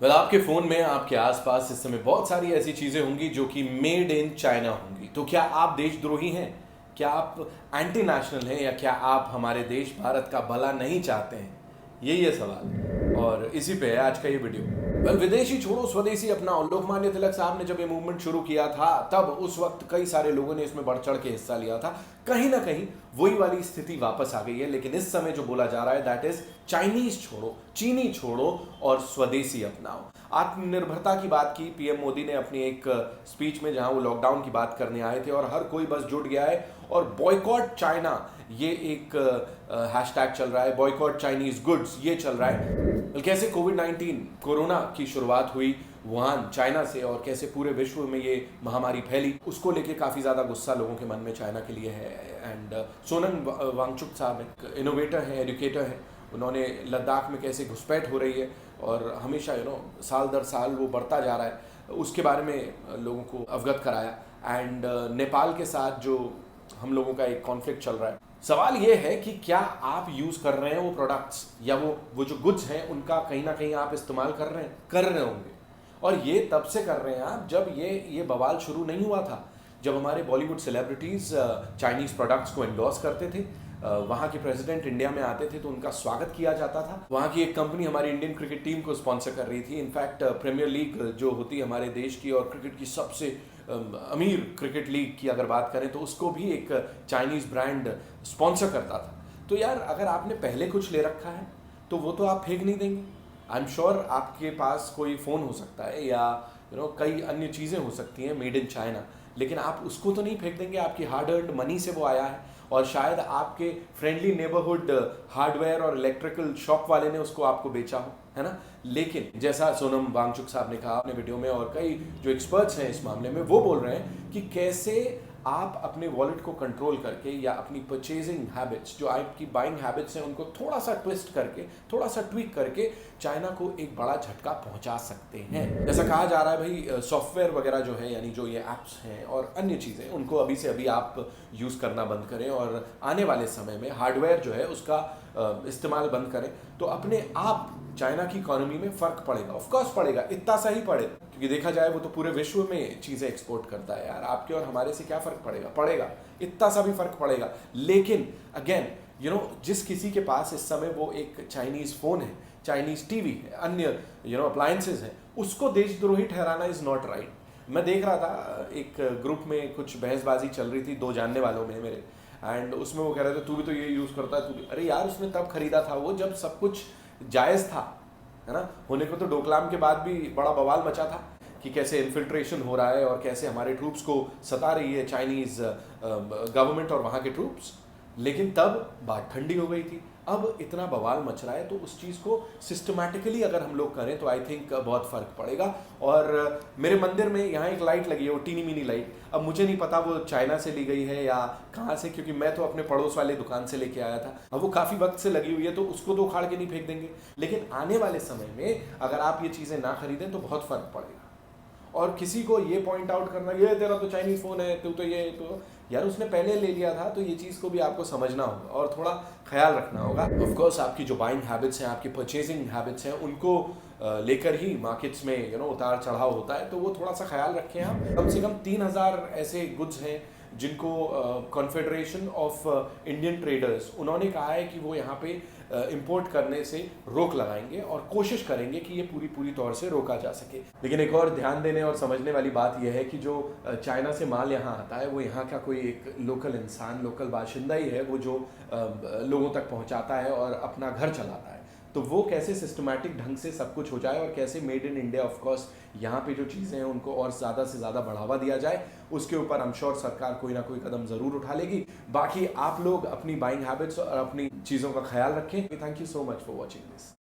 आपके फ़ोन में आपके आसपास इस समय बहुत सारी ऐसी चीज़ें होंगी जो कि मेड इन चाइना होंगी। तो क्या आप देशद्रोही हैं? क्या आप एंटी नेशनल हैं या क्या आप हमारे देश भारत का भला नहीं चाहते हैं? यही है सवाल और इसी पे है आज का ये वीडियो। विदेशी छोड़ो स्वदेशी अपनाओ। लोकमान्य तिलक साहब ने जब ये मूवमेंट शुरू किया था तब उस वक्त कई सारे लोगों ने इसमें बढ़ चढ़ के हिस्सा लिया था। कहीं ना कहीं वही वाली स्थिति वापस आ गई है, लेकिन इस समय जो बोला जा रहा है दैट इज चाइनीज छोड़ो, चीनी छोड़ो और स्वदेशी अपनाओ। आत्मनिर्भरता की बात की पीएम मोदी ने अपनी एक स्पीच में, जहां वो लॉकडाउन की बात करने आए थे और हर कोई बस जुट गया है और बॉयकॉट चाइना ये एक हैशटैग चल रहा है, बॉयकॉट चाइनीज गुड्स ये चल रहा है। कैसे कोविड-19 कोरोना की शुरुआत हुई वुहान चाइना से और कैसे पूरे विश्व में ये महामारी फैली, उसको लेके काफ़ी ज़्यादा गुस्सा लोगों के मन में चाइना के लिए है। एंड सोनम वांगचुक साहब एक इनोवेटर हैं, एजुकेटर हैं। उन्होंने लद्दाख में कैसे घुसपैठ हो रही है और हमेशा साल दर साल वो बढ़ता जा रहा है, उसके बारे में लोगों को अवगत कराया। एंड नेपाल के साथ जो हम लोगों का एक कॉन्फ्लिक्ट चल रहा है, सवाल ये है कि क्या आप यूज कर रहे हैं वो प्रोडक्ट्स या वो जो गुड्स हैं उनका कहीं ना कहीं आप इस्तेमाल कर रहे होंगे। और ये तब से कर रहे हैं आप जब ये बवाल शुरू नहीं हुआ था, जब हमारे बॉलीवुड सेलिब्रिटीज चाइनीज प्रोडक्ट्स को एंडोर्स करते थे। वहाँ के प्रेसिडेंट इंडिया में आते थे तो उनका स्वागत किया जाता था। वहाँ की एक कंपनी हमारी इंडियन क्रिकेट टीम को स्पॉन्सर कर रही थी। इनफैक्ट प्रीमियर लीग जो होती है हमारे देश की और क्रिकेट की सबसे अमीर क्रिकेट लीग की अगर बात करें तो उसको भी एक चाइनीज ब्रांड स्पॉन्सर करता था। तो यार अगर आपने पहले कुछ ले रखा है तो वो तो आप फेंक नहीं देंगे। आई एम श्योर आपके पास कोई फ़ोन हो सकता है या कई अन्य चीज़ें हो सकती हैं मेड इन चाइना, लेकिन आप उसको तो नहीं फेंक देंगे। आपकी हार्ड अर्न्ड मनी से वो आया है और शायद आपके फ्रेंडली नेबरहुड हार्डवेयर और इलेक्ट्रिकल शॉप वाले ने उसको आपको बेचा हो, है ना। लेकिन जैसा सोनम वांगचुक साहब ने कहा अपने वीडियो में और कई जो एक्सपर्ट्स हैं इस मामले में, वो बोल रहे हैं कि कैसे आप अपने वॉलेट को कंट्रोल करके या अपनी परचेजिंग हैबिट्स, जो आपकी बाइंग हैबिट्स हैं, उनको थोड़ा सा ट्विस्ट करके, थोड़ा सा ट्विक करके चाइना को एक बड़ा झटका पहुंचा सकते हैं। जैसा कहा जा रहा है भाई, सॉफ्टवेयर वगैरह जो है, यानी जो ये ऐप्स हैं और अन्य चीज़ें, उनको अभी से अभी आप यूज़ करना बंद करें और आने वाले समय में हार्डवेयर जो है उसका इस्तेमाल बंद करें तो अपने आप चाइना की इकोनॉमी में फ़र्क पड़ेगा। ऑफकोर्स पड़ेगा, इतना सा ही पड़ेगा, क्योंकि देखा जाए वो तो पूरे विश्व में चीज़ें एक्सपोर्ट करता है यार। आपके और हमारे से क्या फ़र्क पड़ेगा, इतना सा भी फ़र्क पड़ेगा। लेकिन अगेन जिस किसी के पास इस समय वो एक चाइनीज़ फ़ोन है, चाइनीज़ टीवी है, अन्य अप्लायंसेज हैं, उसको देशद्रोही ठहराना इज़ नॉट राइट। मैं देख रहा था एक ग्रुप में कुछ बहसबाजी चल रही थी दो जानने वालों में मेरे, एंड उसमें वो कह रहे थे तू भी तो ये यूज़ करता है, तू भी। अरे यार उसने तब खरीदा था वो जब सब कुछ जायज़ था, है ना। होने को तो डोकलाम के बाद भी बड़ा बवाल मचा था कि कैसे इन्फिल्ट्रेशन हो रहा है और कैसे हमारे ट्रूप्स को सता रही है चाइनीज़ गवर्नमेंट और वहाँ के ट्रूप्स, लेकिन तब बात ठंडी हो गई थी। अब इतना बवाल मच रहा है तो उस चीज़ को सिस्टमैटिकली अगर हम लोग करें तो आई थिंक बहुत फ़र्क पड़ेगा। और मेरे मंदिर में यहाँ एक लाइट लगी है, वो टीनी मिनी लाइट। अब मुझे नहीं पता वो चाइना से ली गई है या कहाँ से, क्योंकि मैं तो अपने पड़ोस वाले दुकान से लेके आया था। अब वो काफ़ी वक्त से लगी हुई है तो उसको तो उखाड़ के नहीं फेंक देंगे, लेकिन आने वाले समय में अगर आप ये चीज़ें ना खरीदें तो बहुत फ़र्क पड़ेगा। और किसी को ये पॉइंट आउट करना, ये तेरा तो चाइनीज़ फ़ोन है, तू तो ये तो यार उसने पहले ले लिया था, तो ये चीज़ को भी आपको समझना होगा और थोड़ा ख्याल रखना होगा। ऑफ कोर्स आपकी जो बाइंग हैबिट्स हैं, आपकी परचेजिंग हैबिट्स हैं, उनको लेकर ही मार्केट्स में उतार चढ़ाव होता है, तो वो थोड़ा सा ख्याल रखें आप। कम से कम 3000 ऐसे गुड्स हैं जिनको कॉन्फेडरेशन ऑफ इंडियन ट्रेडर्स, उन्होंने कहा है कि वो यहाँ पे इंपोर्ट करने से रोक लगाएंगे और कोशिश करेंगे कि ये पूरी तौर से रोका जा सके। लेकिन एक और ध्यान देने और समझने वाली बात यह है कि जो चाइना से माल यहाँ आता है वो यहाँ का कोई एक लोकल इंसान, लोकल बाशिंदा ही है, वो जो लोगों तक पहुँचाता है और अपना घर चलाता है। तो वो कैसे सिस्टमैटिक ढंग से सब कुछ हो जाए और कैसे made in India, of course यहाँ पे जो चीज़ें हैं उनको और ज़्यादा से ज़्यादा बढ़ावा दिया जाए, उसके ऊपर आई एम श्योर सरकार कोई ना कोई कदम ज़रूर उठा लेगी। बाकी आप लोग अपनी बाइंग हैबिट्स और अपनी चीज़ों का ख्याल रखें। Thank you so much for watching this.